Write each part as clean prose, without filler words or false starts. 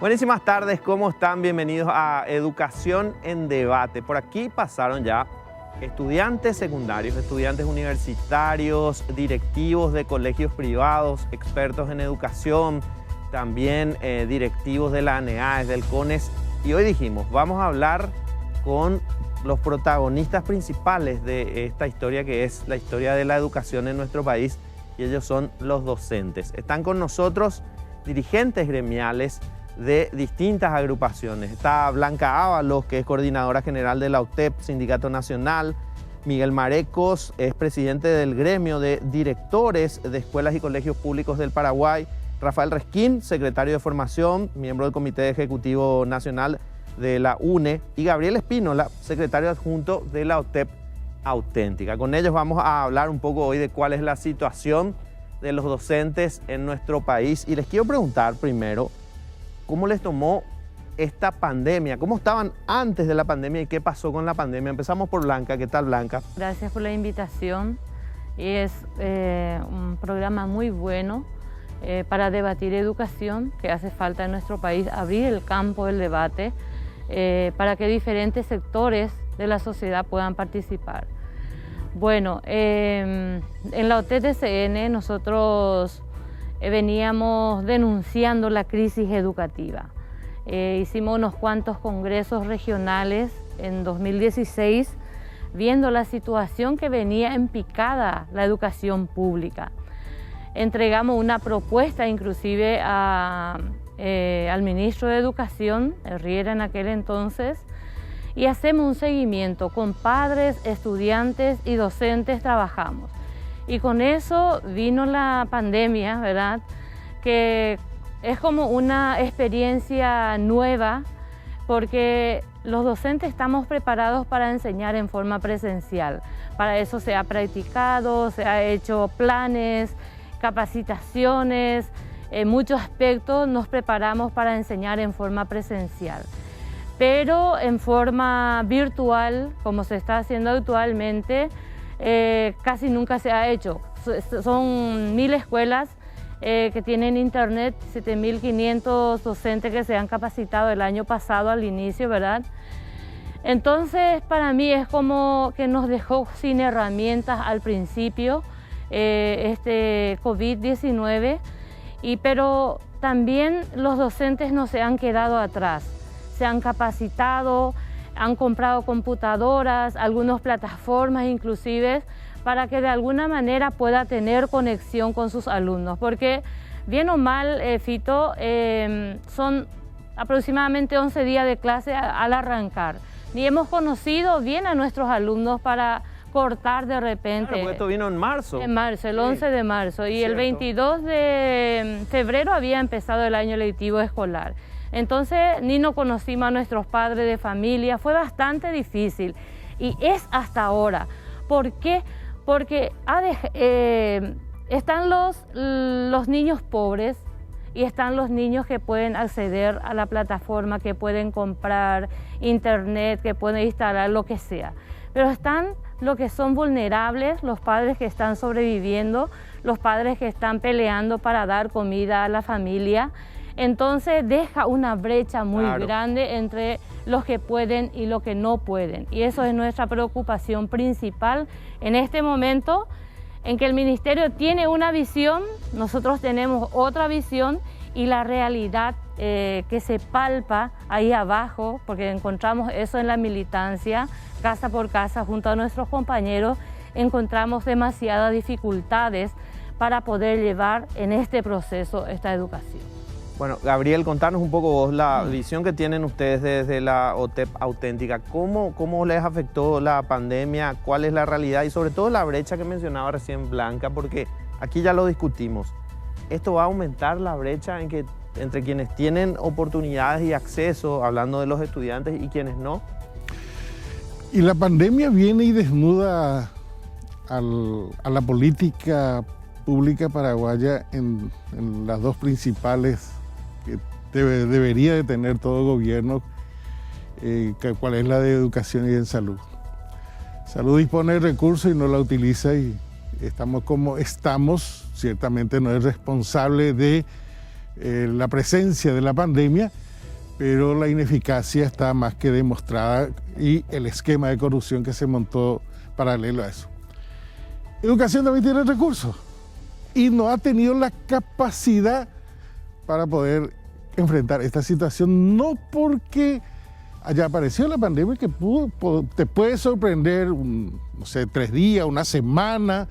Buenísimas tardes, ¿cómo están? Bienvenidos a Educación en Debate. Por aquí pasaron ya estudiantes secundarios, estudiantes universitarios, directivos de colegios privados, expertos en educación, también directivos de la ANEAES, del CONES. Y hoy dijimos, vamos a hablar con los protagonistas principales de esta historia, que es la historia de la educación en nuestro país, y ellos son los docentes. Están con nosotros dirigentes gremiales de distintas agrupaciones. Está Blanca Ábalos, que es coordinadora general de la OTEP, Sindicato Nacional. Miguel Marecos es presidente del gremio de directores de escuelas y colegios públicos del Paraguay. Rafael Resquín, secretario de formación, miembro del Comité Ejecutivo Nacional de la UNE. Y Gabriel Espínola, secretario adjunto de la OTEP Auténtica. Con ellos vamos a hablar un poco hoy de cuál es la situación de los docentes en nuestro país. Y les quiero preguntar primero, ¿cómo les tomó esta pandemia? ¿Cómo estaban antes de la pandemia y qué pasó con la pandemia? Empezamos por Blanca. ¿Qué tal, Blanca? Gracias por la invitación. Es un programa muy bueno para debatir educación, que hace falta en nuestro país, abrir el campo del debate para que diferentes sectores de la sociedad puedan participar. Bueno, en la OTDCN nosotros veníamos denunciando la crisis educativa. Hicimos unos cuantos congresos regionales en 2016, viendo la situación que venía en picada la educación pública. Entregamos una propuesta inclusive al ministro de Educación, Riera en aquel entonces, y hacemos un seguimiento con padres, estudiantes y docentes, trabajamos. Y con eso vino la pandemia, ¿verdad? Que es como una experiencia nueva, porque los docentes estamos preparados para enseñar en forma presencial. Para eso se ha practicado, se ha hecho planes, capacitaciones, en muchos aspectos nos preparamos para enseñar en forma presencial. Pero en forma virtual, como se está haciendo actualmente, casi nunca se ha hecho. Son 1000 escuelas que tienen internet, 7.500 docentes que se han capacitado el año pasado al inicio, ¿verdad? Entonces, para mí es como que nos dejó sin herramientas al principio este COVID-19, pero también los docentes no se han quedado atrás. Se han capacitado, han comprado computadoras, algunas plataformas inclusive, para que de alguna manera pueda tener conexión con sus alumnos. Porque bien o mal, Fito, son aproximadamente 11 días de clase al arrancar. Ni hemos conocido bien a nuestros alumnos para cortar de repente. Claro, porque esto vino en marzo. En marzo, el 11 de marzo. Y Cierto. El 22 de febrero había empezado el año lectivo escolar. Entonces, ni nos conocimos a nuestros padres de familia, fue bastante difícil y es hasta ahora. ¿Por qué? Porque están los niños pobres y están los niños que pueden acceder a la plataforma, que pueden comprar internet, que pueden instalar lo que sea. Pero están los que son vulnerables, los padres que están sobreviviendo, los padres que están peleando para dar comida a la familia. Entonces deja una brecha muy grande entre los que pueden y los que no pueden. Y eso es nuestra preocupación principal en este momento, en que el Ministerio tiene una visión, nosotros tenemos otra visión, y la realidad que se palpa ahí abajo, porque encontramos eso en la militancia, casa por casa, junto a nuestros compañeros, encontramos demasiadas dificultades para poder llevar en este proceso esta educación. Bueno, Gabriel, contanos un poco vos la visión que tienen ustedes desde la OTEP Auténtica. ¿Cómo les afectó la pandemia? ¿Cuál es la realidad? Y sobre todo la brecha que mencionaba recién Blanca, porque aquí ya lo discutimos. ¿Esto va a aumentar la brecha entre quienes tienen oportunidades y acceso, hablando de los estudiantes, y quienes no? Y la pandemia viene y desnuda a la política pública paraguaya en las dos principales que debería de tener todo gobierno, cuál es la de educación y de salud. Salud dispone de recursos y no la utiliza, y estamos como estamos. Ciertamente no es responsable de la presencia de la pandemia, pero la ineficacia está más que demostrada y el esquema de corrupción que se montó paralelo a eso. Educación también tiene recursos y no ha tenido la capacidad para poder enfrentar esta situación, no porque haya aparecido la pandemia que te puede sorprender, no sé, 3 días, una semana,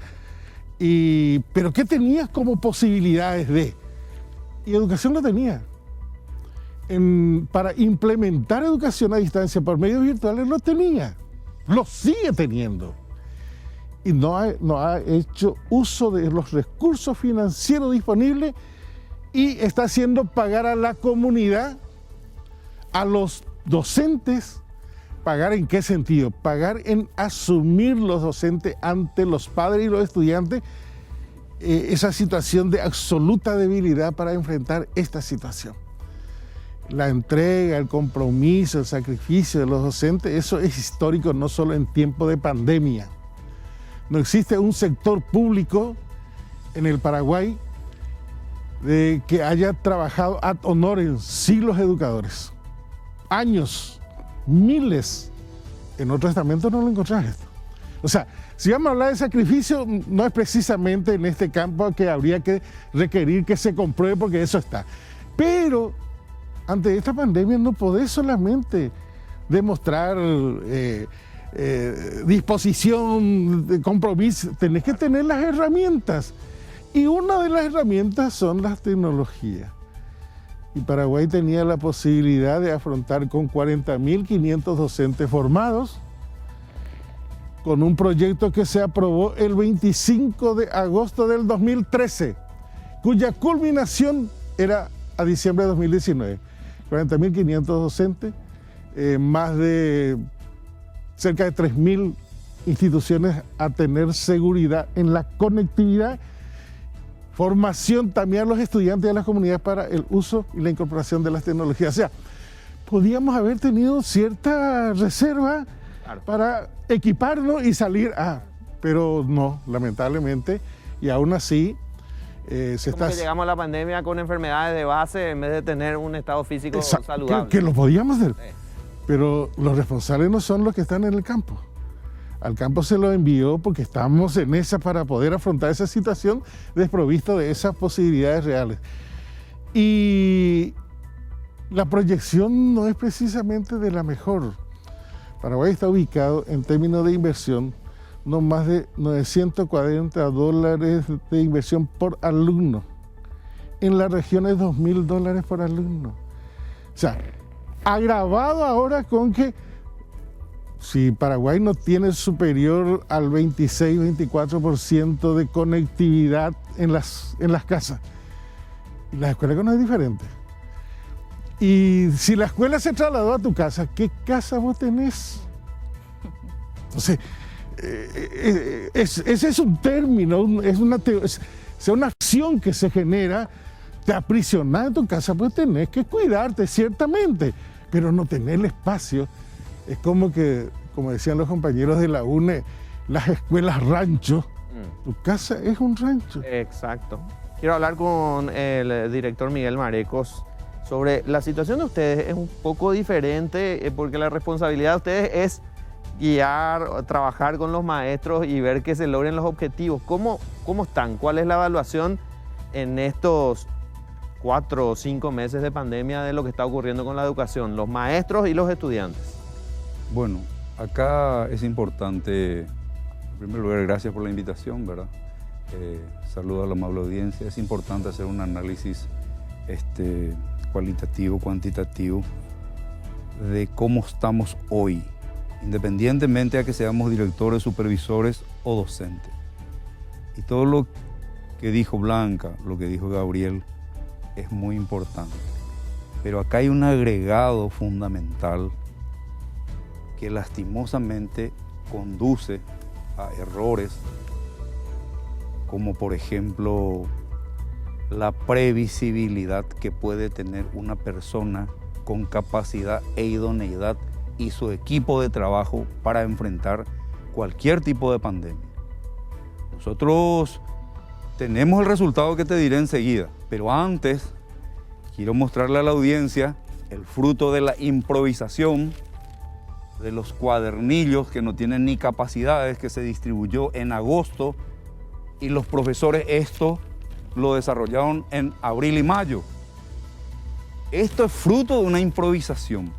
pero ¿qué tenías como posibilidades de? Y educación no tenía. Para implementar educación a distancia por medios virtuales lo tenía, lo sigue teniendo. Y no ha hecho uso de los recursos financieros disponibles y está haciendo pagar a la comunidad, a los docentes. ¿Pagar en qué sentido? Pagar en asumir los docentes ante los padres y los estudiantes esa situación de absoluta debilidad para enfrentar esta situación. La entrega, el compromiso, el sacrificio de los docentes, eso es histórico no solo en tiempo de pandemia. No existe un sector público en el Paraguay que haya trabajado ad honorem siglos educadores, años, miles. En otros estamentos no lo encontrás esto. O sea, si vamos a hablar de sacrificio, no es precisamente en este campo que habría que requerir que se compruebe, porque eso está. Pero ante esta pandemia no podés solamente demostrar disposición, compromiso, tenés que tener las herramientas. Y una de las herramientas son las tecnologías. Y Paraguay tenía la posibilidad de afrontar con 40.500 docentes formados, con un proyecto que se aprobó el 25 de agosto del 2013, cuya culminación era a diciembre de 2019. 40.500 docentes, más de cerca de 3.000 instituciones a tener seguridad en la conectividad, formación también a los estudiantes y a las comunidades para el uso y la incorporación de las tecnologías. O sea, podíamos haber tenido cierta reserva para equiparnos y salir, pero no, lamentablemente, y aún así que llegamos a la pandemia con enfermedades de base en vez de tener un estado físico saludable. Que lo podíamos hacer, pero los responsables no son los que están en el campo. Al campo se lo envió porque estamos en esa para poder afrontar esa situación desprovisto de esas posibilidades reales. Y la proyección no es precisamente de la mejor. Paraguay está ubicado en términos de inversión no más de $940 de inversión por alumno. En la región es $2.000 por alumno. O sea, agravado ahora con que si Paraguay no tiene superior al 26-24% de conectividad en las casas, y las escuelas no es diferente. Y si la escuela se trasladó a tu casa, ¿qué casa vos tenés? Entonces, ese es un término, es una acción que se genera. Te aprisionás en tu casa, pues tenés que cuidarte, ciertamente, pero no tener el espacio. Es como decían los compañeros de la UNE, las escuelas rancho. Tu casa es un rancho. Exacto. Quiero hablar con el director Miguel Marecos sobre la situación de ustedes. Es un poco diferente porque la responsabilidad de ustedes es guiar, trabajar con los maestros y ver que se logren los objetivos. ¿Cómo están? ¿Cuál es la evaluación en estos 4 o 5 meses de pandemia de lo que está ocurriendo con la educación, los maestros y los estudiantes? Bueno, acá es importante, en primer lugar, gracias por la invitación, ¿verdad? Saludo a la amable audiencia. Es importante hacer un análisis cualitativo, cuantitativo de cómo estamos hoy, independientemente a que seamos directores, supervisores o docentes. Y todo lo que dijo Blanca, lo que dijo Gabriel, es muy importante. Pero acá hay un agregado fundamental que lastimosamente conduce a errores, como por ejemplo la previsibilidad que puede tener una persona con capacidad e idoneidad y su equipo de trabajo para enfrentar cualquier tipo de pandemia. Nosotros tenemos el resultado que te diré enseguida, pero antes quiero mostrarle a la audiencia el fruto de la improvisación, de los cuadernillos que no tienen ni capacidades, que se distribuyó en agosto, y los profesores esto lo desarrollaron en abril y mayo. Esto es fruto de una improvisación.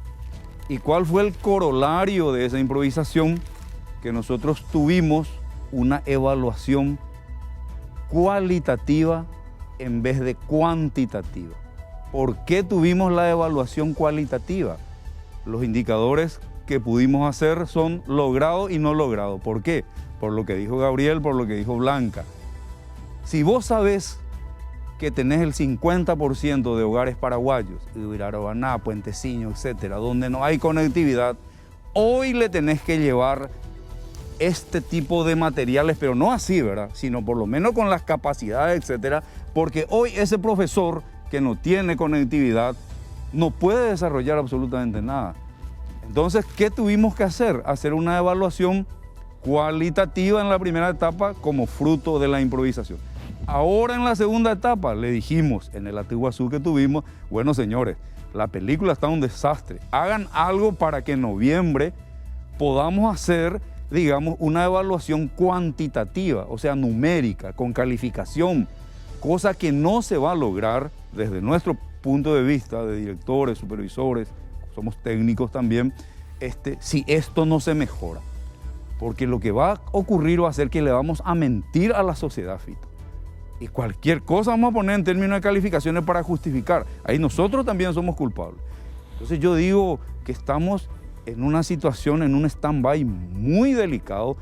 ¿Y cuál fue el corolario de esa improvisación? Que nosotros tuvimos una evaluación cualitativa en vez de cuantitativa. ¿Por qué tuvimos la evaluación cualitativa? Los indicadores que pudimos hacer son logrado y no logrado. ¿Por qué? Por lo que dijo Gabriel, por lo que dijo Blanca. Si vos sabés que tenés el 50% de hogares paraguayos, Ibirarobaná, Puenteciño, etcétera, donde no hay conectividad, hoy le tenés que llevar este tipo de materiales, pero no así, ¿verdad? Sino por lo menos con las capacidades, etcétera, porque hoy ese profesor que no tiene conectividad no puede desarrollar absolutamente nada. Entonces, ¿qué tuvimos que hacer? Hacer una evaluación cualitativa en la primera etapa como fruto de la improvisación. Ahora en la segunda etapa le dijimos en el Atiguazú que tuvimos, bueno señores, la película está un desastre, hagan algo para que en noviembre podamos hacer, digamos, una evaluación cuantitativa, o sea, numérica, con calificación, cosa que no se va a lograr desde nuestro punto de vista de directores, supervisores, somos técnicos también, si esto no se mejora. Porque lo que va a ocurrir va a ser que le vamos a mentir a la sociedad, Fito. Y cualquier cosa vamos a poner en términos de calificaciones para justificar. Ahí nosotros también somos culpables. Entonces yo digo que estamos en una situación, en un stand-by muy delicado,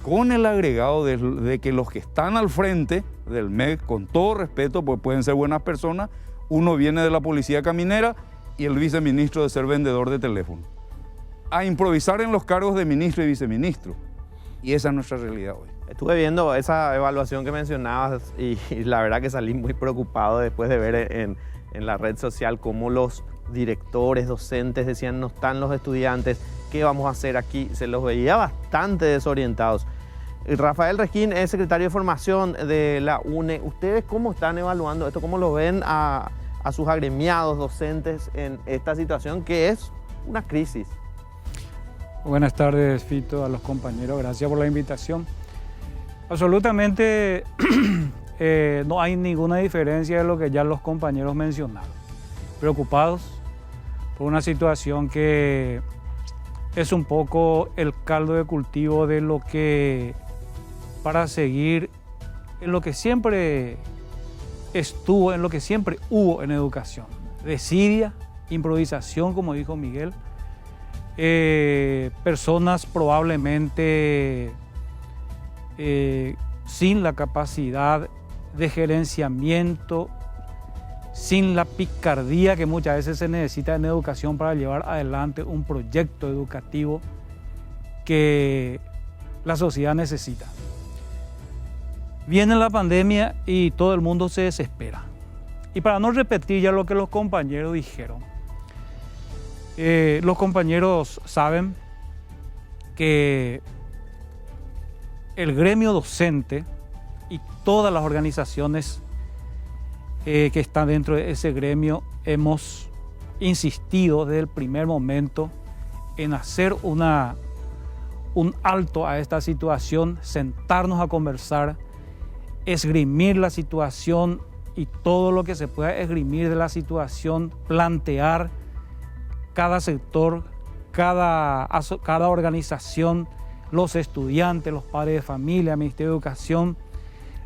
con el agregado de que los que están al frente del MEC, con todo respeto, pues pueden ser buenas personas, uno viene de la policía caminera y el viceministro de ser vendedor de teléfono. A improvisar en los cargos de ministro y viceministro. Y esa es nuestra realidad hoy. Estuve viendo esa evaluación que mencionabas y la verdad que salí muy preocupado después de ver en la red social cómo los directores, docentes decían no están los estudiantes, ¿qué vamos a hacer aquí? Se los veía bastante desorientados. Rafael Resquín es secretario de formación de la UNE. ¿Ustedes cómo están evaluando esto? ¿Cómo lo ven a sus agremiados docentes en esta situación que es una crisis? Buenas tardes, Fito, a los compañeros. Gracias por la invitación. Absolutamente no hay ninguna diferencia de lo que ya los compañeros mencionaron. Preocupados por una situación que es un poco el caldo de cultivo de lo que, para seguir en lo que siempre estuvo, en lo que siempre hubo en educación. Desidia, improvisación, como dijo Miguel. Personas probablemente sin la capacidad de gerenciamiento, sin la picardía que muchas veces se necesita en educación para llevar adelante un proyecto educativo que la sociedad necesita. Viene la pandemia y todo el mundo se desespera. Y para no repetir ya lo que los compañeros dijeron, los compañeros saben que el gremio docente y todas las organizaciones que están dentro de ese gremio hemos insistido desde el primer momento en hacer un alto a esta situación, sentarnos a conversar, esgrimir la situación y todo lo que se pueda esgrimir de la situación, plantear cada sector, cada organización, los estudiantes, los padres de familia, el Ministerio de Educación,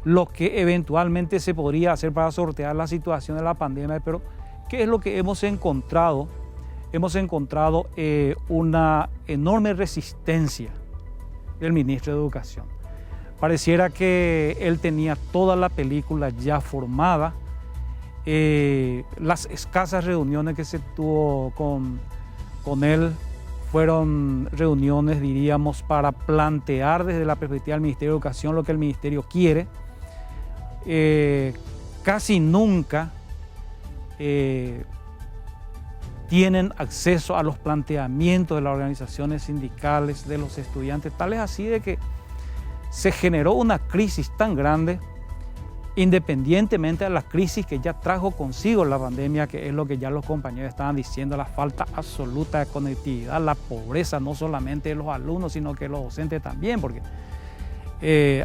lo que eventualmente se podría hacer para sortear la situación de la pandemia. Pero, ¿qué es lo que hemos encontrado? Hemos encontrado una enorme resistencia del Ministro de Educación. Pareciera que él tenía toda la película ya formada. Las escasas reuniones que se tuvo con él fueron reuniones, diríamos, para plantear desde la perspectiva del Ministerio de Educación lo que el Ministerio quiere. Casi nunca tienen acceso a los planteamientos de las organizaciones sindicales, de los estudiantes, tal es así de que se generó una crisis tan grande independientemente de la crisis que ya trajo consigo la pandemia, que es lo que ya los compañeros estaban diciendo, la falta absoluta de conectividad, la pobreza no solamente de los alumnos, sino que de los docentes también, porque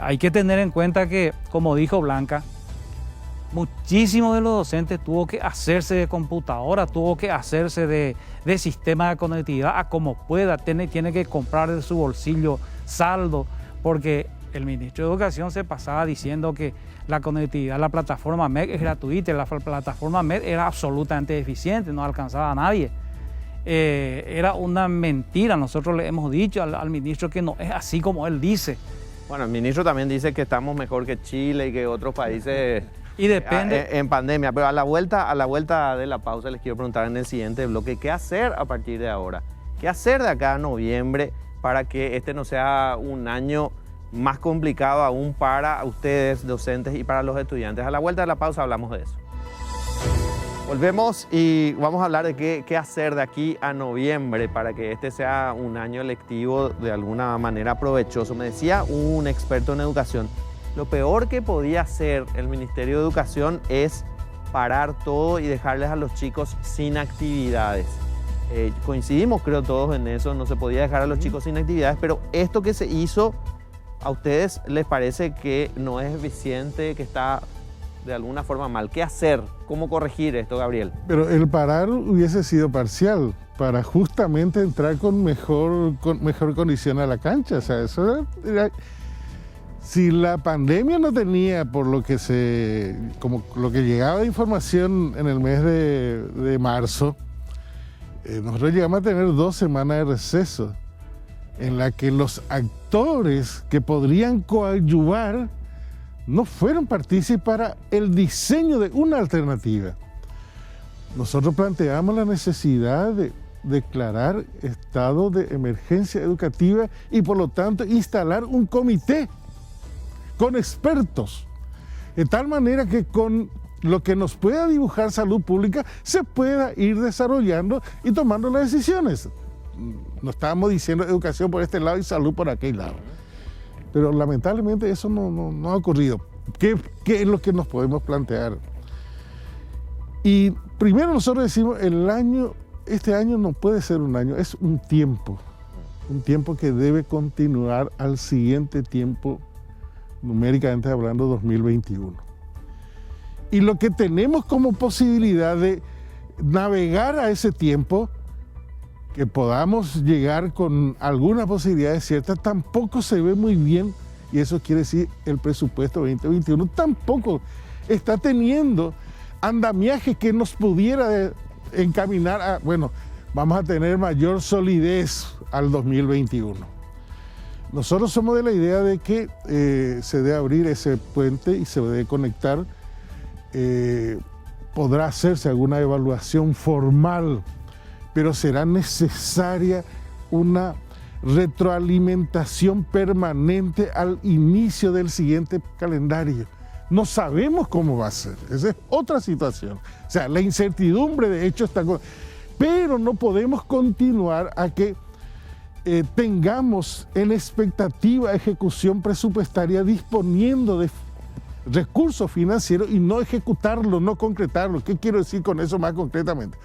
hay que tener en cuenta que, como dijo Blanca, muchísimos de los docentes tuvo que hacerse de computadora, tuvo que hacerse de sistema de conectividad a como pueda, tiene que comprar de su bolsillo saldo, porque el ministro de Educación se pasaba diciendo que la conectividad, la plataforma MEC es gratuita, la plataforma MEC era absolutamente deficiente, no alcanzaba a nadie. Era una mentira, nosotros le hemos dicho al ministro que no es así como él dice. Bueno, el ministro también dice que estamos mejor que Chile y que otros países y depende en pandemia, pero a la vuelta de la pausa les quiero preguntar en el siguiente bloque, ¿qué hacer a partir de ahora? ¿Qué hacer de acá a noviembre para que este no sea un año más complicado aún para ustedes, docentes, y para los estudiantes? A la vuelta de la pausa hablamos de eso. Volvemos y vamos a hablar de qué hacer de aquí a noviembre para que este sea un año lectivo de alguna manera provechoso. Me decía un experto en educación, lo peor que podía hacer el Ministerio de Educación es parar todo y dejarles a los chicos sin actividades. Coincidimos, creo, todos en eso, no se podía dejar a los chicos sin actividades, pero esto que se hizo, ¿a ustedes les parece que no es eficiente, que está de alguna forma mal? ¿Qué hacer? ¿Cómo corregir esto, Gabriel? Pero el parar hubiese sido parcial, para justamente entrar con mejor condición a la cancha. O sea, eso era, si la pandemia no tenía, por lo que lo que llegaba de información en el mes de marzo, nosotros llegamos a tener 2 semanas de receso, en la que los actores que podrían coadyuvar no fueron partícipes para el diseño de una alternativa. Nosotros planteamos la necesidad de declarar estado de emergencia educativa y por lo tanto instalar un comité con expertos, de tal manera que con lo que nos pueda dibujar salud pública se pueda ir desarrollando y tomando las decisiones. No estábamos diciendo educación por este lado y salud por aquel lado. Pero lamentablemente eso no ha ocurrido. ¿Qué es lo que nos podemos plantear? Y primero nosotros decimos, este año no puede ser un año, es un tiempo que debe continuar al siguiente tiempo, numéricamente hablando, 2021. Y lo que tenemos como posibilidad de navegar a ese tiempo, que podamos llegar con algunas posibilidades ciertas, tampoco se ve muy bien, y eso quiere decir el presupuesto 2021 tampoco está teniendo andamiaje que nos pudiera encaminar a, bueno, vamos a tener mayor solidez al 2021. Nosotros somos de la idea de que se debe abrir ese puente y se debe conectar. Podrá hacerse alguna evaluación formal, pero será necesaria una retroalimentación permanente al inicio del siguiente calendario. No sabemos cómo va a ser, esa es otra situación. O sea, la incertidumbre de hecho está... Pero no podemos continuar a que tengamos en expectativa ejecución presupuestaria disponiendo de recursos financieros y no ejecutarlo, no concretarlo. ¿Qué quiero decir con eso más concretamente?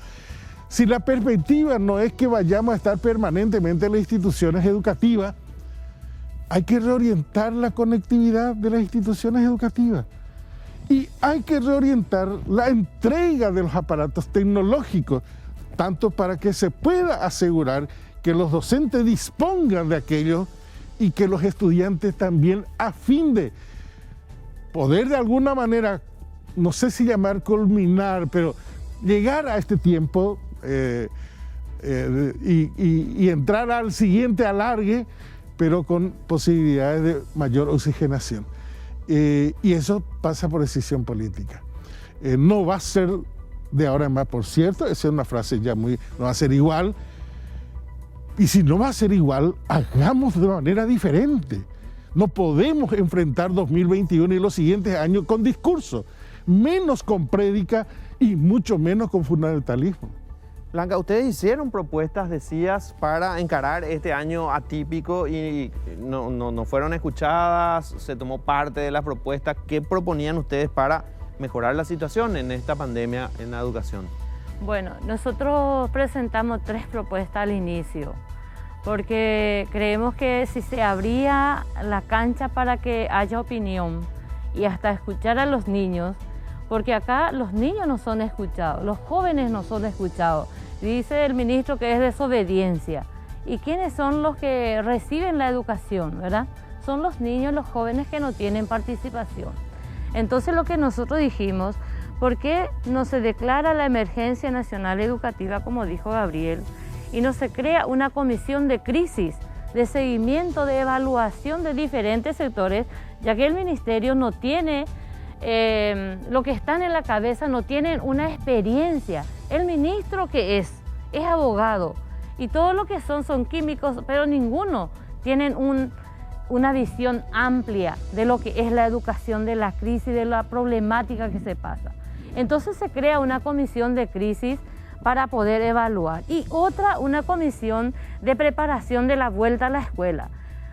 Si la perspectiva no es que vayamos a estar permanentemente en las instituciones educativas, hay que reorientar la conectividad de las instituciones educativas y hay que reorientar la entrega de los aparatos tecnológicos, tanto para que se pueda asegurar que los docentes dispongan de aquello y que los estudiantes también, a fin de poder de alguna manera, no sé si llamar culminar, pero llegar a este tiempo y entrar al siguiente alargue, pero con posibilidades de mayor oxigenación. Y eso pasa por decisión política. No va a ser de ahora en más, por cierto, esa es una frase ya no va a ser igual. Y si no va a ser igual, hagamos de una manera diferente. No podemos enfrentar 2021 y los siguientes años con discurso, menos con prédica y mucho menos con fundamentalismo. Blanca, ustedes hicieron propuestas, decías, para encarar este año atípico y no fueron escuchadas, se tomó parte de las propuestas. ¿Qué proponían ustedes para mejorar la situación en esta pandemia en la educación? Bueno, nosotros presentamos 3 propuestas al inicio, porque creemos que si se abría la cancha para que haya opinión y hasta escuchar a los niños, porque acá los niños no son escuchados, los jóvenes no son escuchados. Dice el ministro que es desobediencia. ¿Y quiénes son los que reciben la educación, verdad? Son los niños, los jóvenes que no tienen participación. Entonces lo que nosotros dijimos, ¿por qué no se declara la emergencia nacional educativa, como dijo Gabriel, y no se crea una comisión de crisis, de seguimiento, de evaluación de diferentes sectores, ya que el ministerio no tiene lo que están en la cabeza, no tienen una experiencia. El ministro que es abogado y todo lo que son químicos, pero ninguno tienen una visión amplia de lo que es la educación, de la crisis, de la problemática que se pasa. Entonces se crea una comisión de crisis para poder evaluar y una comisión de preparación de la vuelta a la escuela.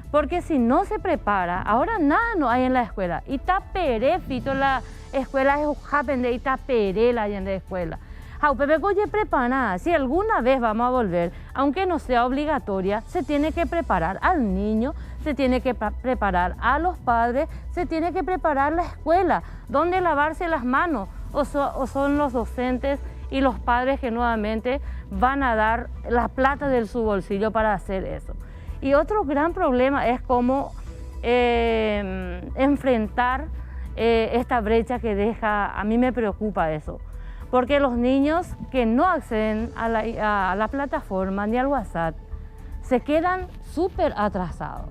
Porque si no se prepara, ahora nada no hay en la escuela. Y tapere, fito, la escuela es japende y tapere la en la escuela. Jaupepe coye prepara, si alguna vez vamos a volver, aunque no sea obligatoria, se tiene que preparar al niño, se tiene que preparar a los padres, se tiene que preparar la escuela, donde lavarse las manos, o son los docentes y los padres que nuevamente van a dar la plata de su bolsillo para hacer eso. Y otro gran problema es cómo enfrentar esta brecha que deja. A mí me preocupa eso, porque los niños que no acceden a la plataforma ni al WhatsApp se quedan súper atrasados.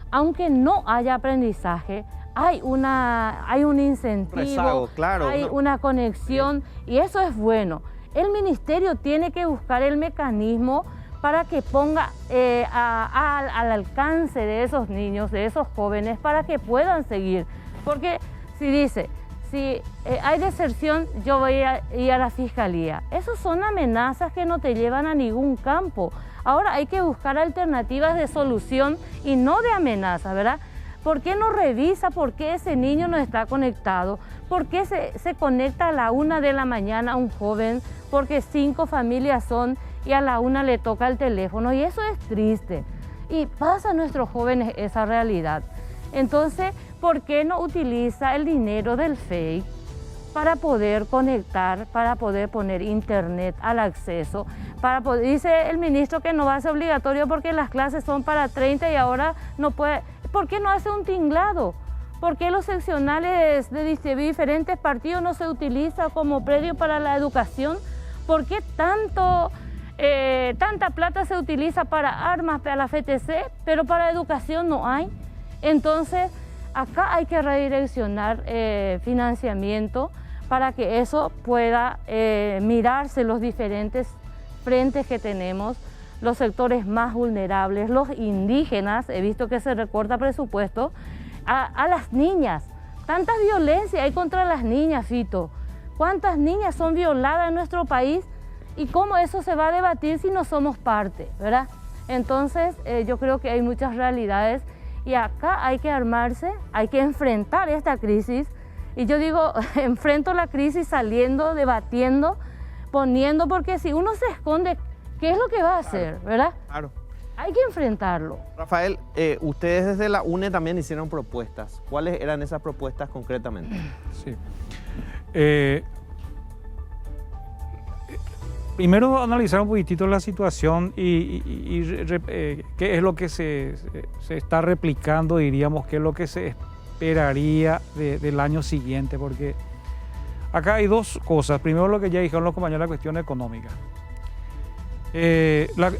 Aunque no haya aprendizaje, hay un incentivo, Rezago, claro, hay ¿no? una conexión, y eso es bueno. El ministerio tiene que buscar el mecanismo para que ponga al alcance de esos niños, de esos jóvenes, para que puedan seguir. Porque si hay deserción, yo voy a ir a la fiscalía. Esas son amenazas que no te llevan a ningún campo. Ahora hay que buscar alternativas de solución y no de amenaza, ¿verdad? ¿Por qué no revisa por qué ese niño no está conectado? ¿Por qué se conecta a la 1 de la mañana un joven? Porque 5 familias son y a la 1 le toca el teléfono, y eso es triste. Y pasa a nuestros jóvenes esa realidad. Entonces, ¿por qué no utiliza el dinero del FEI para poder conectar, para poder poner internet al acceso? Dice el ministro que no va a ser obligatorio porque las clases son para 30 y ahora no puede. ¿Por qué no hace un tinglado? ¿Por qué los seccionales de diferentes partidos no se utiliza como predio para la educación? ¿Por qué tanta plata se utiliza para armas, para la FTC, pero para educación no hay? Entonces, acá hay que redireccionar financiamiento para que eso pueda mirarse los diferentes frentes que tenemos, los sectores más vulnerables, los indígenas. He visto que se recorta presupuesto a las niñas. Tanta violencia hay contra las niñas, Fito. ¿Cuántas niñas son violadas en nuestro país? ¿Y cómo eso se va a debatir si no somos parte, verdad? Entonces, yo creo que hay muchas realidades y acá hay que armarse, hay que enfrentar esta crisis. Y yo digo, enfrento la crisis saliendo, debatiendo, poniendo, porque si uno se esconde, ¿qué es lo que va a hacer, verdad? Claro. Hay que enfrentarlo. Rafael, ustedes desde la UNE también hicieron propuestas. ¿Cuáles eran esas propuestas concretamente? Sí. Primero analizar un poquitito la situación y qué es lo que se está replicando, diríamos, qué es lo que se esperaría del año siguiente, porque acá hay 2 cosas. Primero, lo que ya dijeron los compañeros, la cuestión económica.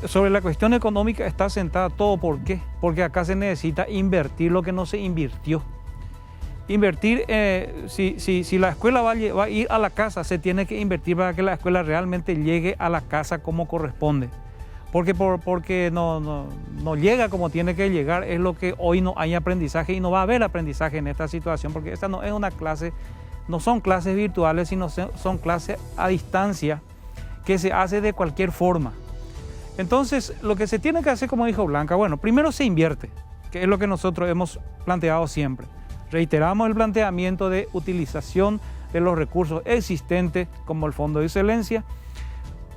Sobre la cuestión económica está sentada todo. ¿Por qué? Porque acá se necesita invertir lo que no se invirtió. Invertir, si la escuela va a ir a la casa, se tiene que invertir para que la escuela realmente llegue a la casa como corresponde. Porque no llega como tiene que llegar, es lo que hoy no hay aprendizaje y no va a haber aprendizaje en esta situación, porque esta no es una clase, no son clases virtuales, sino son clases a distancia que se hace de cualquier forma. Entonces, lo que se tiene que hacer, como dijo Blanca, bueno, primero se invierte, que es lo que nosotros hemos planteado siempre. Reiteramos el planteamiento de utilización de los recursos existentes, como el Fondo de Excelencia,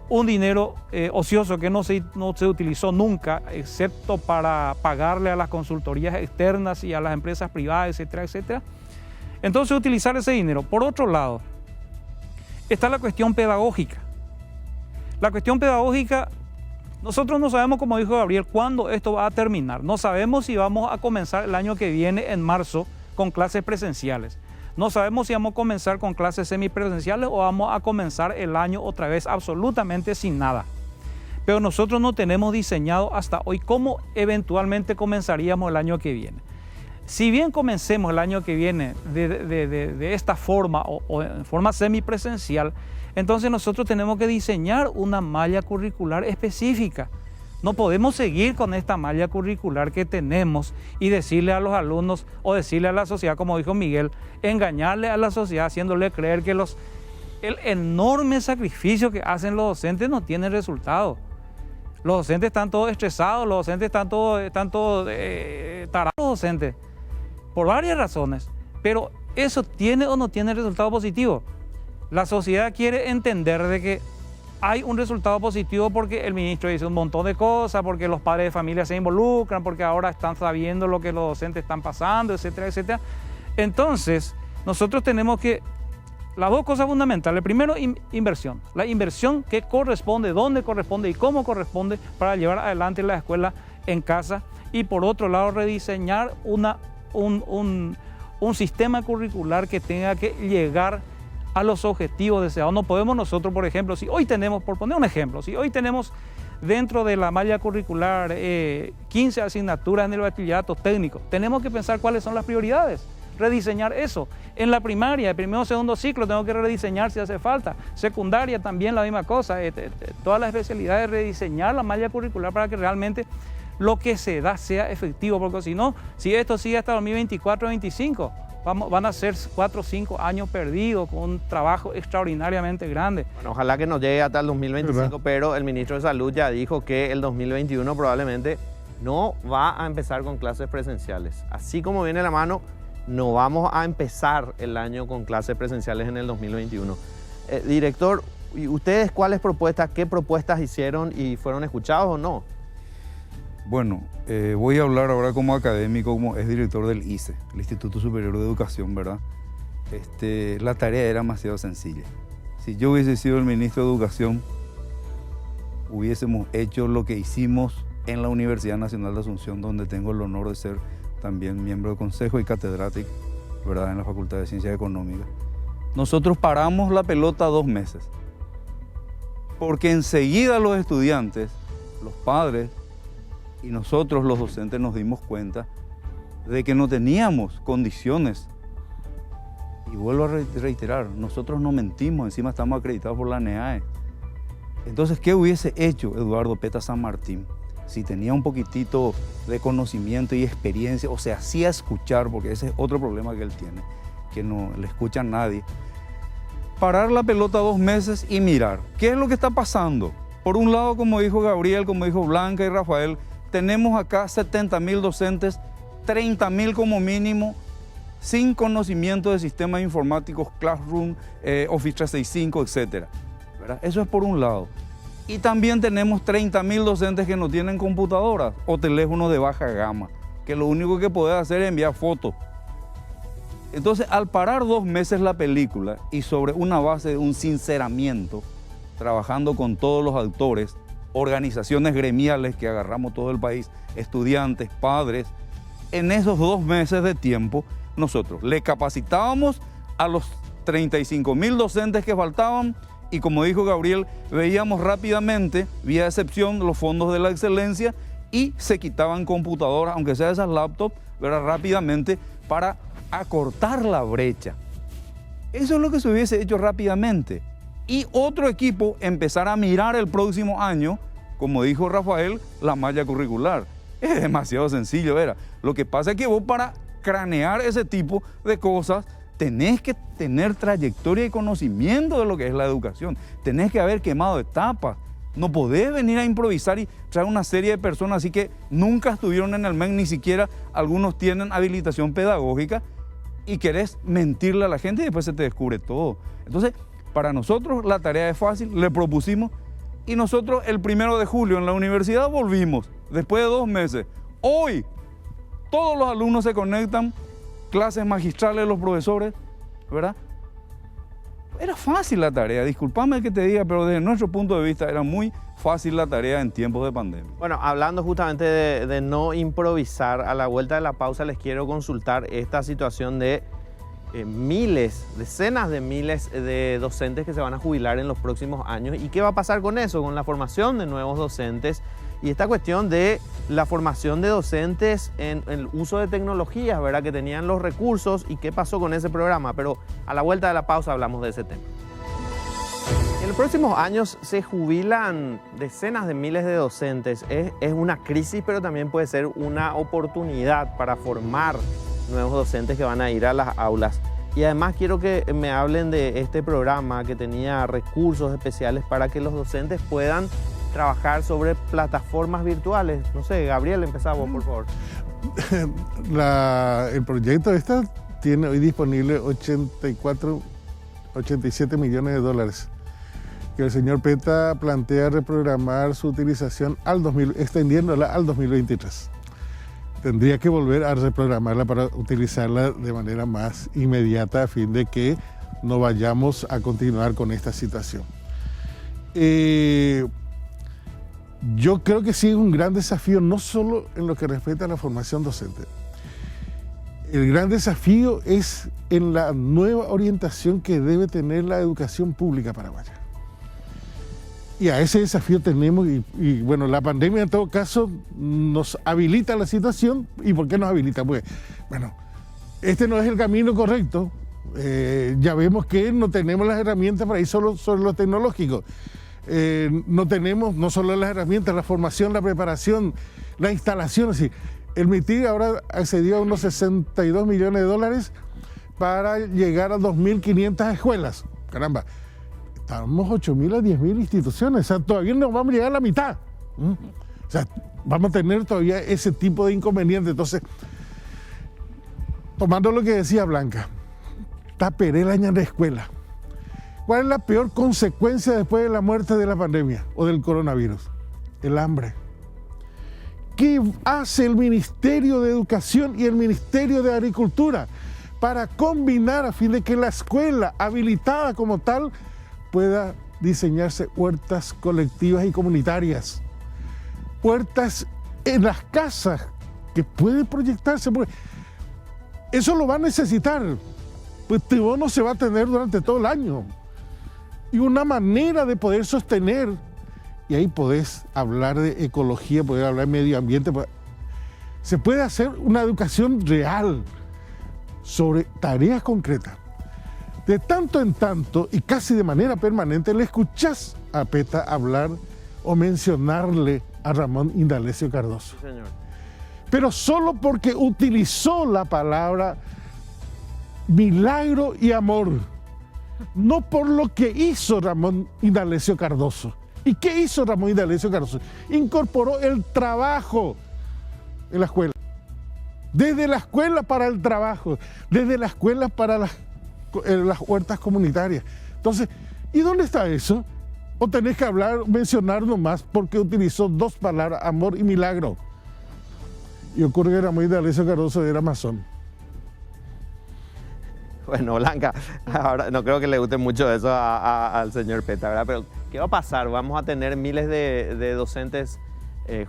un dinero ocioso que no se utilizó nunca, excepto para pagarle a las consultorías externas y a las empresas privadas, etcétera, etcétera. Entonces, utilizar ese dinero. Por otro lado, está la cuestión pedagógica. La cuestión pedagógica, nosotros no sabemos, como dijo Gabriel, cuándo esto va a terminar. No sabemos si vamos a comenzar el año que viene, en marzo, con clases presenciales. No sabemos si vamos a comenzar con clases semipresenciales o vamos a comenzar el año otra vez absolutamente sin nada. Pero nosotros no tenemos diseñado hasta hoy cómo eventualmente comenzaríamos el año que viene. Si bien comencemos el año que viene de esta forma o en forma semipresencial, entonces nosotros tenemos que diseñar una malla curricular específica. No podemos seguir con esta malla curricular que tenemos y decirle a los alumnos o decirle a la sociedad, como dijo Miguel, engañarle a la sociedad haciéndole creer que el enorme sacrificio que hacen los docentes no tiene resultado. Los docentes están todos estresados, los docentes están todos tarados, los docentes, por varias razones. Pero ¿eso tiene o no tiene resultado positivo? La sociedad quiere entender de que hay un resultado positivo porque el ministro dice un montón de cosas, porque los padres de familia se involucran, porque ahora están sabiendo lo que los docentes están pasando, etcétera, etcétera. Entonces, nosotros tenemos que, las dos cosas fundamentales, primero, inversión. La inversión que corresponde, dónde corresponde y cómo corresponde para llevar adelante la escuela en casa. Y por otro lado, rediseñar un sistema curricular que tenga que llegar a los objetivos deseados. No podemos nosotros, por ejemplo, si hoy tenemos, por poner un ejemplo, si hoy tenemos dentro de la malla curricular 15 asignaturas en el bachillerato técnico, tenemos que pensar cuáles son las prioridades, rediseñar eso. En la primaria, el primero o segundo ciclo, tengo que rediseñar si hace falta. Secundaria también la misma cosa, todas las especialidades, rediseñar la malla curricular para que realmente lo que se da sea efectivo, porque si no, si esto sigue hasta 2024-2025, van a ser 4 o 5 años perdidos con un trabajo extraordinariamente grande. Bueno, ojalá que nos llegue hasta el 2025, ¿verdad? Pero el ministro de Salud ya dijo que el 2021 probablemente no va a empezar con clases presenciales. Así como viene la mano, no vamos a empezar el año con clases presenciales en el 2021. Director, ¿y ustedes qué propuestas hicieron y fueron escuchados o no? Bueno, voy a hablar ahora como académico, como es director del ICE, el Instituto Superior de Educación, ¿verdad? La tarea era demasiado sencilla. Si yo hubiese sido el ministro de Educación, hubiésemos hecho lo que hicimos en la Universidad Nacional de Asunción, donde tengo el honor de ser también miembro del Consejo y catedrático, ¿verdad?, en la Facultad de Ciencias Económicas. Nosotros paramos la pelota 2 meses, porque enseguida los estudiantes, los padres, y nosotros los docentes nos dimos cuenta de que no teníamos condiciones. Y vuelvo a reiterar, nosotros no mentimos, encima estamos acreditados por la NEAE. Entonces, ¿qué hubiese hecho Eduardo Peta San Martín si tenía un poquitito de conocimiento y experiencia o se hacía escuchar? Porque ese es otro problema que él tiene, que no le escucha a nadie. Parar la pelota 2 meses y mirar qué es lo que está pasando. Por un lado, como dijo Gabriel, como dijo Blanca y Rafael, tenemos acá 70.000 docentes, 30.000 como mínimo, sin conocimiento de sistemas informáticos, Classroom, Office 365, etc. ¿Verdad? Eso es por un lado. Y también tenemos 30.000 docentes que no tienen computadoras o teléfonos de baja gama, que lo único que pueden hacer es enviar fotos. Entonces, al parar 2 meses la película y sobre una base de un sinceramiento, trabajando con todos los actores, organizaciones gremiales que agarramos todo el país, estudiantes, padres, en esos 2 meses de tiempo, nosotros le capacitábamos a los 35.000 docentes que faltaban y, como dijo Gabriel, veíamos rápidamente, vía excepción, los fondos de la excelencia y se quitaban computadoras, aunque sea esas laptops, ¿verdad?, rápidamente para acortar la brecha. Eso es lo que se hubiese hecho rápidamente. Y otro equipo empezar a mirar el próximo año, como dijo Rafael, la malla curricular. Es demasiado sencillo, ¿verdad? Lo que pasa es que vos para cranear ese tipo de cosas tenés que tener trayectoria y conocimiento de lo que es la educación. Tenés que haber quemado etapas. No podés venir a improvisar y traer una serie de personas así que nunca estuvieron en el MEC, ni siquiera algunos tienen habilitación pedagógica, y querés mentirle a la gente y después se te descubre todo. Entonces, para nosotros la tarea es fácil, le propusimos, y nosotros el 1 de julio en la universidad volvimos, después de 2 meses. Hoy, todos los alumnos se conectan, clases magistrales de los profesores, ¿verdad? Era fácil la tarea, discúlpame que te diga, pero desde nuestro punto de vista era muy fácil la tarea en tiempos de pandemia. Bueno, hablando justamente de no improvisar, a la vuelta de la pausa les quiero consultar esta situación de miles, decenas de miles de docentes que se van a jubilar en los próximos años. ¿Y qué va a pasar con eso? Con la formación de nuevos docentes y esta cuestión de la formación de docentes en el uso de tecnologías, ¿verdad? Que tenían los recursos y qué pasó con ese programa. Pero a la vuelta de la pausa hablamos de ese tema. En los próximos años se jubilan decenas de miles de docentes. Es una crisis, pero también puede ser una oportunidad para formar nuevos docentes que van a ir a las aulas. Y además quiero que me hablen de este programa que tenía recursos especiales para que los docentes puedan trabajar sobre plataformas virtuales. No sé, Gabriel, empezá vos, por favor. El proyecto tiene hoy disponible 87 millones de dólares, que el señor Peta plantea reprogramar su utilización extendiéndola al 2023. Tendría que volver a reprogramarla para utilizarla de manera más inmediata a fin de que no vayamos a continuar con esta situación. Yo creo que sí es un gran desafío, no solo en lo que respecta a la formación docente. El gran desafío es en la nueva orientación que debe tener la educación pública paraguaya. Y a ese desafío tenemos, y bueno, la pandemia en todo caso nos habilita la situación. ¿Y por qué nos habilita? Pues, bueno, este no es el camino correcto. Ya vemos que no tenemos las herramientas para ir solo sobre lo tecnológico. No tenemos no solo las herramientas, la formación, la preparación, la instalación. Así. El MITIG ahora accedió a unos 62 millones de dólares para llegar a 2.500 escuelas. Caramba, estamos 8.000 a 10.000 instituciones, o sea, todavía no vamos a llegar a la mitad. O sea, vamos a tener todavía ese tipo de inconvenientes. Entonces, tomando lo que decía Blanca, taperé el año de escuela. ¿Cuál es la peor consecuencia después de la muerte de la pandemia o del coronavirus? El hambre. ¿Qué hace el Ministerio de Educación y el Ministerio de Agricultura para combinar a fin de que la escuela habilitada como tal pueda diseñarse huertas colectivas y comunitarias? Huertas en las casas que pueden proyectarse, porque eso lo va a necesitar, pues este bono se va a tener durante todo el año. Y una manera de poder sostener, y ahí podés hablar de ecología, poder hablar de medio ambiente, se puede hacer una educación real sobre tareas concretas. De tanto en tanto, y casi de manera permanente, le escuchás a Peta hablar o mencionarle a Ramón Indalecio Cardoso. Sí, señor. Pero solo porque utilizó la palabra milagro y amor. No por lo que hizo Ramón Indalecio Cardoso. ¿Y qué hizo Ramón Indalecio Cardoso? Incorporó el trabajo en la escuela. Desde la escuela para el trabajo, desde la escuela para las huertas comunitarias. Entonces, ¿y dónde está eso? O tenés que mencionar nomás porque utilizó 2 palabras, amor y milagro. Y ocurre que Ramón Indalecio Cardoso era masón. Bueno, Blanca, ahora no creo que le guste mucho eso al señor Peta, ¿verdad? Pero ¿qué va a pasar? Vamos a tener miles de docentes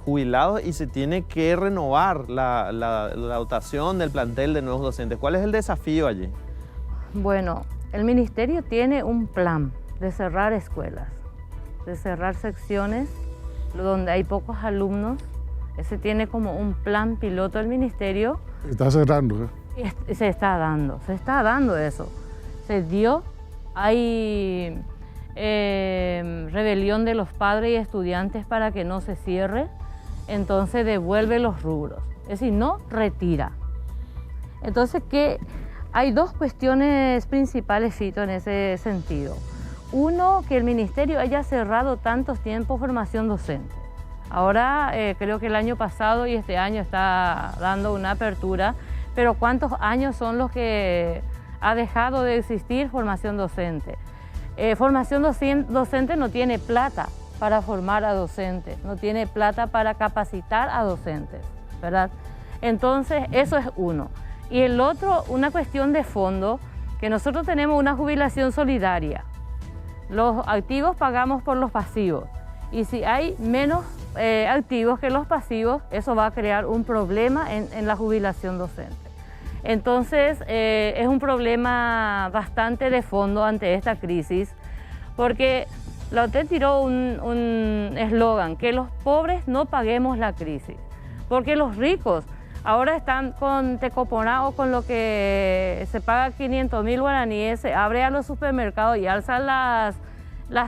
jubilados y se tiene que renovar la dotación del plantel de nuevos docentes. ¿Cuál es el desafío allí? Bueno, el ministerio tiene un plan de cerrar escuelas, de cerrar secciones donde hay pocos alumnos. Ese tiene como un plan piloto del ministerio. Está cerrando, ¿eh? Se está dando eso. Se dio, hay rebelión de los padres y estudiantes para que no se cierre, entonces devuelve los rubros, es decir, no retira. Entonces, ¿qué Hay dos cuestiones principales, Fito, en ese sentido. Uno, que el Ministerio haya cerrado tantos tiempos formación docente. Ahora creo que el año pasado y este año está dando una apertura, pero ¿cuántos años son los que ha dejado de existir formación docente? Formación docente no tiene plata para formar a docentes, no tiene plata para capacitar a docentes, ¿verdad? Entonces, eso es uno. Y el otro, una cuestión de fondo, que nosotros tenemos una jubilación solidaria. Los activos pagamos por los pasivos. Y si hay menos activos que los pasivos, eso va a crear un problema en la jubilación docente. Entonces, es un problema bastante de fondo ante esta crisis, porque la OTE tiró un eslogan, que los pobres no paguemos la crisis, porque los ricos ahora están con Tecoponá o con lo que se paga 500.000 guaraníes, se abre a los supermercados y alzan las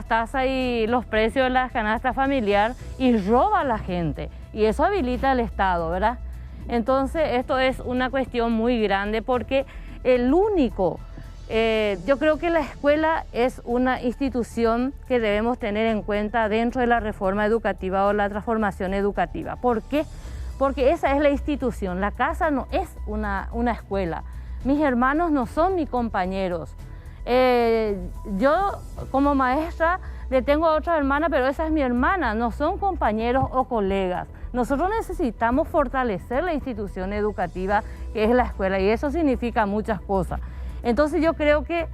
tasas y los precios de la canasta familiar y roba a la gente. Y eso habilita al Estado, ¿verdad? Entonces, esto es una cuestión muy grande porque yo creo que la escuela es una institución que debemos tener en cuenta dentro de la reforma educativa o la transformación educativa. ¿Por qué? Porque esa es la institución. La casa no es una escuela. Mis hermanos no son mis compañeros. Yo como maestra le tengo a otra hermana, pero esa es mi hermana, no son compañeros o colegas. Nosotros necesitamos fortalecer la institución educativa que es la escuela y eso significa muchas cosas. Entonces yo creo que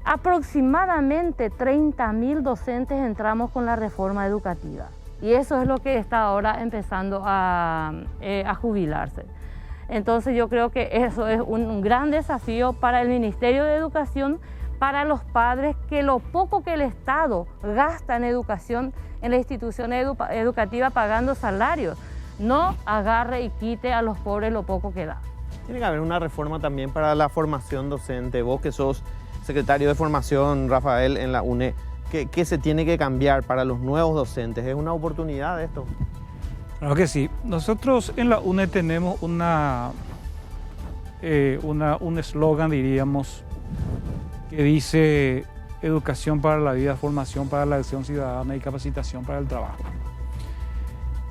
aproximadamente 30.000 docentes entramos con la reforma educativa y eso es lo que está ahora empezando a jubilarse. Entonces yo creo que eso es un gran desafío para el Ministerio de Educación, para los padres, que lo poco que el Estado gasta en educación, en la institución educativa pagando salarios, no agarre y quite a los pobres lo poco que da. Tiene que haber una reforma también para la formación docente. Vos que sos secretario de formación, Rafael, en la UNE, ¿qué se tiene que cambiar para los nuevos docentes? ¿Es una oportunidad esto? Claro que sí. Nosotros en la UNE tenemos un eslogan, diríamos, que dice educación para la vida, formación para la acción ciudadana y capacitación para el trabajo.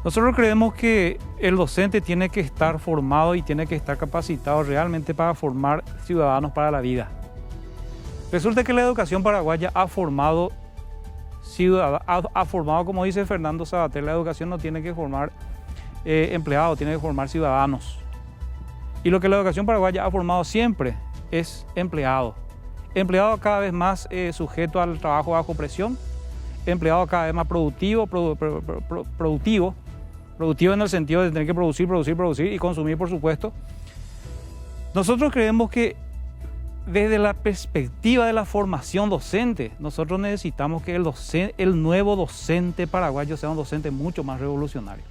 Nosotros creemos que el docente tiene que estar formado y tiene que estar capacitado realmente para formar ciudadanos para la vida. Resulta que la educación paraguaya ha formado, como dice Fernando Sabater, la educación no tiene que formar empleados, tiene que formar ciudadanos. Y lo que la educación paraguaya ha formado siempre es empleado. Empleado cada vez más sujeto al trabajo bajo presión, empleado cada vez más productivo en el sentido de tener que producir y consumir, por supuesto. Nosotros creemos que desde la perspectiva de la formación docente, nosotros necesitamos que el nuevo docente paraguayo sea un docente mucho más revolucionario.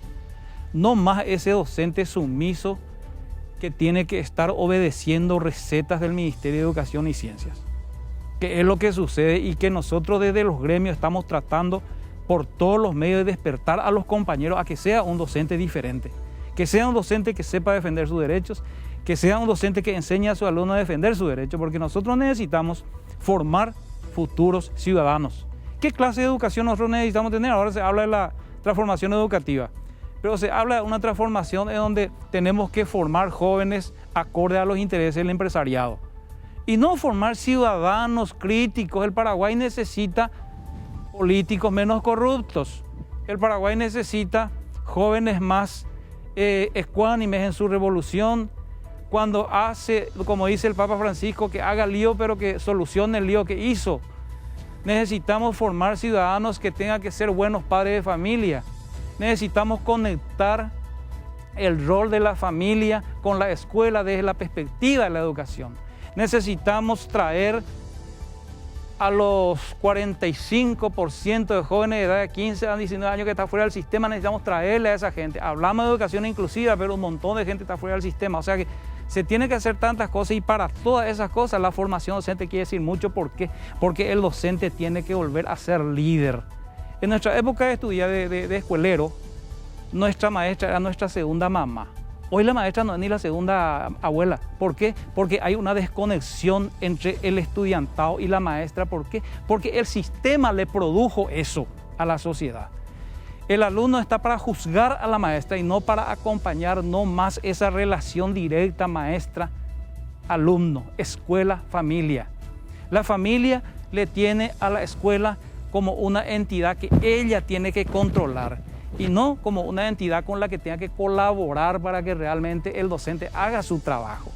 No más ese docente sumiso que tiene que estar obedeciendo recetas del Ministerio de Educación y Ciencias, que es lo que sucede y que nosotros desde los gremios estamos tratando por todos los medios de despertar a los compañeros a que sea un docente diferente, que sea un docente que sepa defender sus derechos, que sea un docente que enseñe a sus alumnos a defender sus derechos, porque nosotros necesitamos formar futuros ciudadanos. ¿Qué clase de educación nosotros necesitamos tener? Ahora se habla de la transformación educativa, pero se habla de una transformación en donde tenemos que formar jóvenes acorde a los intereses del empresariado y no formar ciudadanos críticos. El Paraguay necesita políticos menos corruptos. El Paraguay necesita jóvenes más ecuánimes en su revolución. Cuando hace, como dice el Papa Francisco, que haga lío, pero que solucione el lío que hizo. Necesitamos formar ciudadanos que tengan que ser buenos padres de familia. Necesitamos conectar el rol de la familia con la escuela desde la perspectiva de la educación. Necesitamos traer a los 45% de jóvenes de edad de 15 a 19 años que está fuera del sistema, necesitamos traerle a esa gente. Hablamos de educación inclusiva, pero un montón de gente está fuera del sistema. O sea que se tiene que hacer tantas cosas y para todas esas cosas la formación docente quiere decir mucho. ¿Por qué? Porque el docente tiene que volver a ser líder. En nuestra época de estudiar de escuelero, nuestra maestra era nuestra segunda mamá. Hoy la maestra no es ni la segunda abuela. ¿Por qué? Porque hay una desconexión entre el estudiantado y la maestra. ¿Por qué? Porque el sistema le produjo eso a la sociedad. El alumno está para juzgar a la maestra y no para acompañar no más esa relación directa maestra-alumno, escuela-familia. La familia le tiene a la escuela como una entidad que ella tiene que controlar y no como una entidad con la que tenga que colaborar para que realmente el docente haga su trabajo.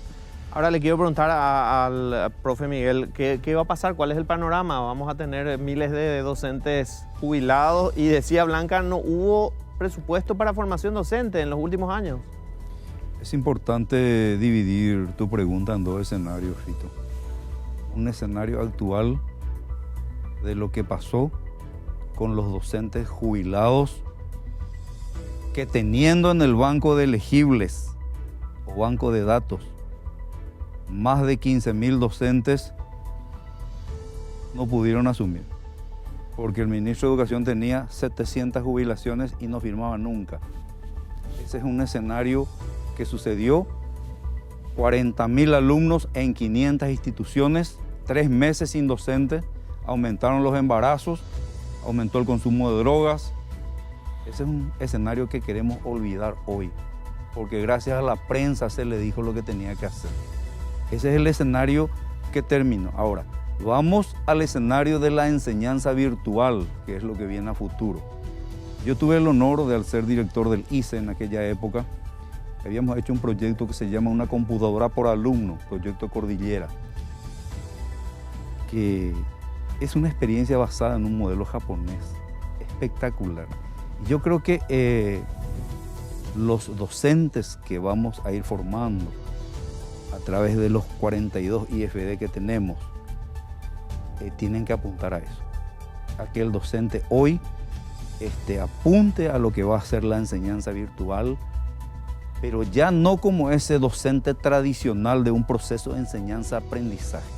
Ahora le quiero preguntar al profe Miguel, ¿qué va a pasar? ¿Cuál es el panorama? Vamos a tener miles de docentes jubilados y decía Blanca, no hubo presupuesto para formación docente en los últimos años. Es importante dividir tu pregunta en dos escenarios, Fito. Un escenario actual de lo que pasó con los docentes jubilados que teniendo en el banco de elegibles o banco de datos más de 15.000 docentes no pudieron asumir, porque el ministro de Educación tenía 700 jubilaciones y no firmaba nunca. Ese es un escenario que sucedió, 40.000 alumnos en 500 instituciones, 3 meses sin docente, aumentaron los embarazos, aumentó el consumo de drogas. Ese es un escenario que queremos olvidar hoy, porque gracias a la prensa se le dijo lo que tenía que hacer. Ese es el escenario que terminó. Ahora, vamos al escenario de la enseñanza virtual, que es lo que viene a futuro. Yo tuve el honor de, al ser director del ICE en aquella época, habíamos hecho un proyecto que se llama Una computadora por alumno, Proyecto Cordillera, que es una experiencia basada en un modelo japonés, espectacular. Yo creo que los docentes que vamos a ir formando a través de los 42 IFD que tenemos, tienen que apuntar a eso, a que el docente hoy apunte a lo que va a ser la enseñanza virtual, pero ya no como ese docente tradicional de un proceso de enseñanza-aprendizaje,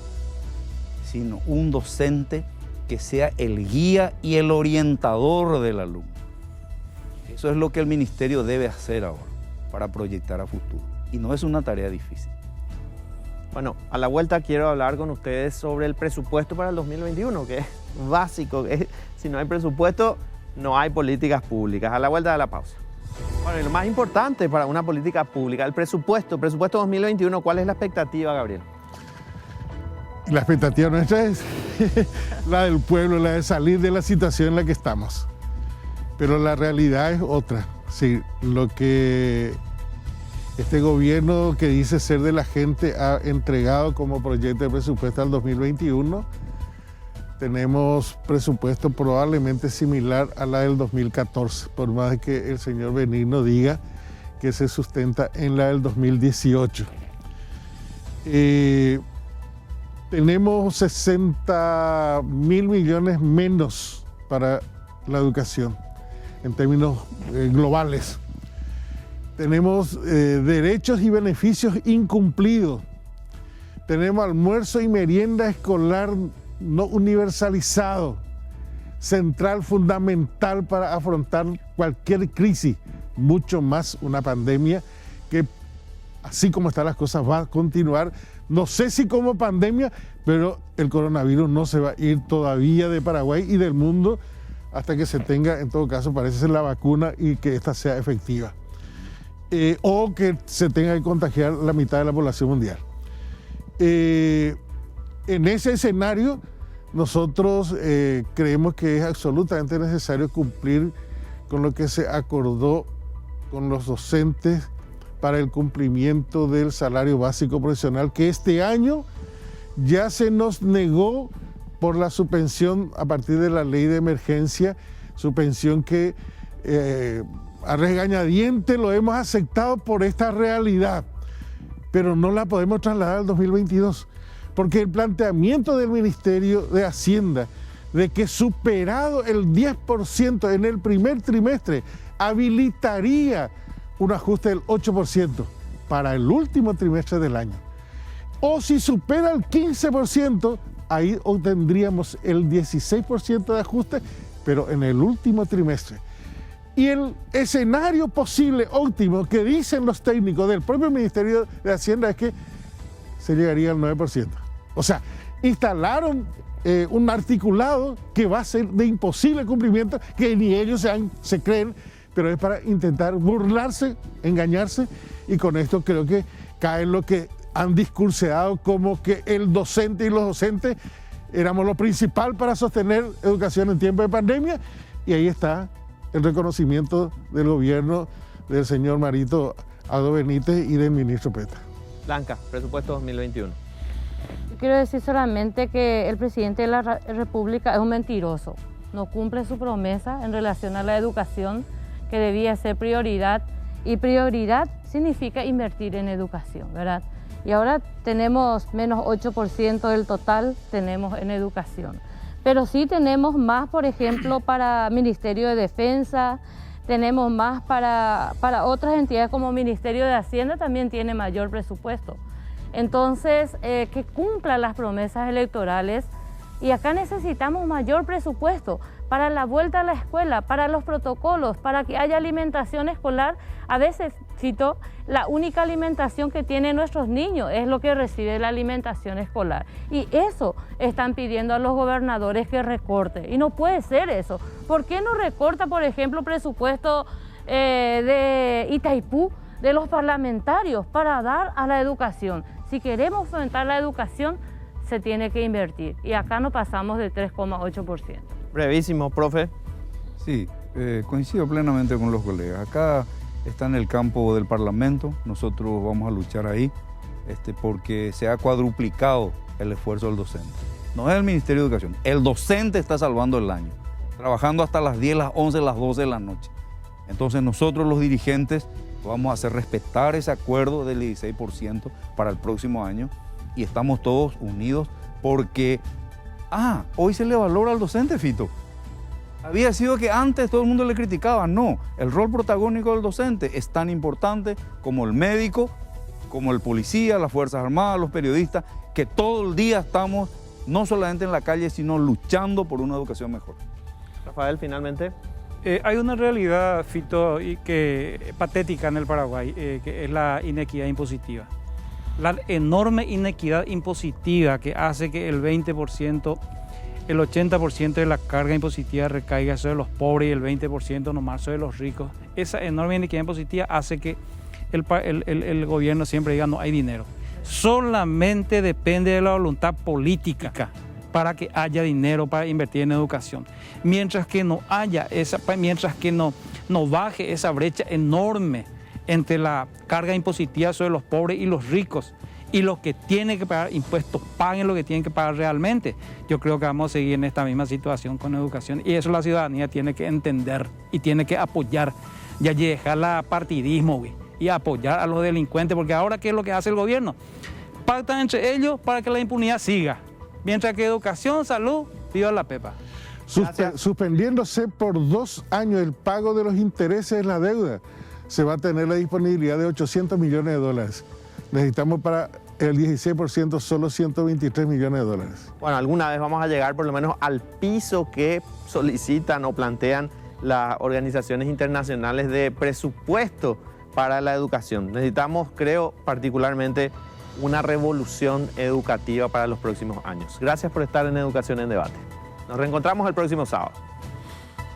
sino un docente que sea el guía y el orientador del alumno. Eso es lo que el ministerio debe hacer ahora para proyectar a futuro. Y no es una tarea difícil. Bueno, a la vuelta quiero hablar con ustedes sobre el presupuesto para el 2021, que es básico. Si no hay presupuesto, no hay políticas públicas. A la vuelta de la pausa. Bueno, y lo más importante para una política pública, el presupuesto 2021, ¿cuál es la expectativa, Gabriel? La expectativa nuestra es la del pueblo, la de salir de la situación en la que estamos. Pero la realidad es otra. Sí, lo que este gobierno que dice ser de la gente ha entregado como proyecto de presupuesto al 2021, tenemos presupuesto probablemente similar a la del 2014, por más que el señor Benigno diga que se sustenta en la del 2018. Tenemos 60.000 millones menos para la educación en términos globales. Tenemos derechos y beneficios incumplidos. Tenemos almuerzo y merienda escolar no universalizado, central, fundamental para afrontar cualquier crisis, mucho más una pandemia que, así como están las cosas, va a continuar. No sé si como pandemia, pero el coronavirus no se va a ir todavía de Paraguay y del mundo hasta que se tenga, en todo caso, parece ser la vacuna y que esta sea efectiva. O que se tenga que contagiar la mitad de la población mundial. En ese escenario, nosotros creemos que es absolutamente necesario cumplir con lo que se acordó con los docentes para el cumplimiento del salario básico profesional, que este año ya se nos negó por la suspensión a partir de la ley de emergencia, suspensión que a regañadientes lo hemos aceptado por esta realidad, pero no la podemos trasladar al 2022, porque el planteamiento del Ministerio de Hacienda de que superado el 10% en el primer trimestre habilitaría un ajuste del 8% para el último trimestre del año. O si supera el 15%, ahí obtendríamos el 16% de ajuste, pero en el último trimestre. Y el escenario posible óptimo que dicen los técnicos del propio Ministerio de Hacienda es que se llegaría al 9%. O sea, instalaron un articulado que va a ser de imposible cumplimiento, que ni ellos se creen, pero es para intentar burlarse, engañarse, y con esto creo que cae en lo que han discurseado como que el docente y los docentes éramos lo principal para sostener educación en tiempo de pandemia, y ahí está el reconocimiento del gobierno del señor Marito Aldo Benítez y del ministro Peta. Blanca, presupuesto 2021. Quiero decir solamente que el presidente de la República es un mentiroso, no cumple su promesa en relación a la educación, que debía ser prioridad, y prioridad significa invertir en educación, ¿verdad? Y ahora tenemos menos 8% del total tenemos en educación. Pero sí tenemos más, por ejemplo, para Ministerio de Defensa, tenemos más para otras entidades como Ministerio de Hacienda, también tiene mayor presupuesto. Entonces, que cumpla las promesas electorales, y acá necesitamos mayor presupuesto para la vuelta a la escuela, para los protocolos, para que haya alimentación escolar. A veces, cito, la única alimentación que tienen nuestros niños es lo que recibe la alimentación escolar. Y eso están pidiendo a los gobernadores que recorte. Y no puede ser eso. ¿Por qué no recorta, por ejemplo, presupuesto de Itaipú, de los parlamentarios, para dar a la educación? Si queremos fomentar la educación, se tiene que invertir. Y acá no pasamos del 3,8%. Brevísimo, profe. Sí, coincido plenamente con los colegas. Acá está en el campo del Parlamento, nosotros vamos a luchar ahí, porque se ha cuadruplicado el esfuerzo del docente. No es el Ministerio de Educación, el docente está salvando el año, trabajando hasta las 10, las 11, las 12 de la noche. Entonces nosotros los dirigentes vamos a hacer respetar ese acuerdo del 16% para el próximo año, y estamos todos unidos porque, hoy se le valora al docente, Fito. Había sido que antes todo el mundo le criticaba. No, el rol protagónico del docente es tan importante como el médico, como el policía, las Fuerzas Armadas, los periodistas, que todo el día estamos no solamente en la calle, sino luchando por una educación mejor. Rafael, finalmente. Hay una realidad, Fito, patética en el Paraguay, que es la inequidad impositiva. La enorme inequidad impositiva que hace que el 20%, el 80% de la carga impositiva recaiga sobre los pobres y el 20% nomás sobre los ricos. Esa enorme inequidad impositiva hace que el gobierno siempre diga no hay dinero. Solamente depende de la voluntad política para que haya dinero para invertir en educación. Mientras que no haya mientras que no baje esa brecha enorme entre la carga impositiva sobre los pobres y los ricos, y los que tienen que pagar impuestos paguen lo que tienen que pagar realmente, yo creo que vamos a seguir en esta misma situación con educación, y eso la ciudadanía tiene que entender y tiene que apoyar, ya dejar la partidismo, y apoyar a los delincuentes, porque ahora ¿qué es lo que hace el gobierno? Pactan entre ellos para que la impunidad siga, mientras que educación, salud, viva la pepa. Suspendiéndose por 2 años el pago de los intereses de la deuda, se va a tener la disponibilidad de $800 millones. Necesitamos para el 16% solo $123 millones. Bueno, alguna vez vamos a llegar por lo menos al piso que solicitan o plantean las organizaciones internacionales de presupuesto para la educación. Necesitamos, creo, particularmente una revolución educativa para los próximos años. Gracias por estar en Educación en Debate. Nos reencontramos el próximo sábado.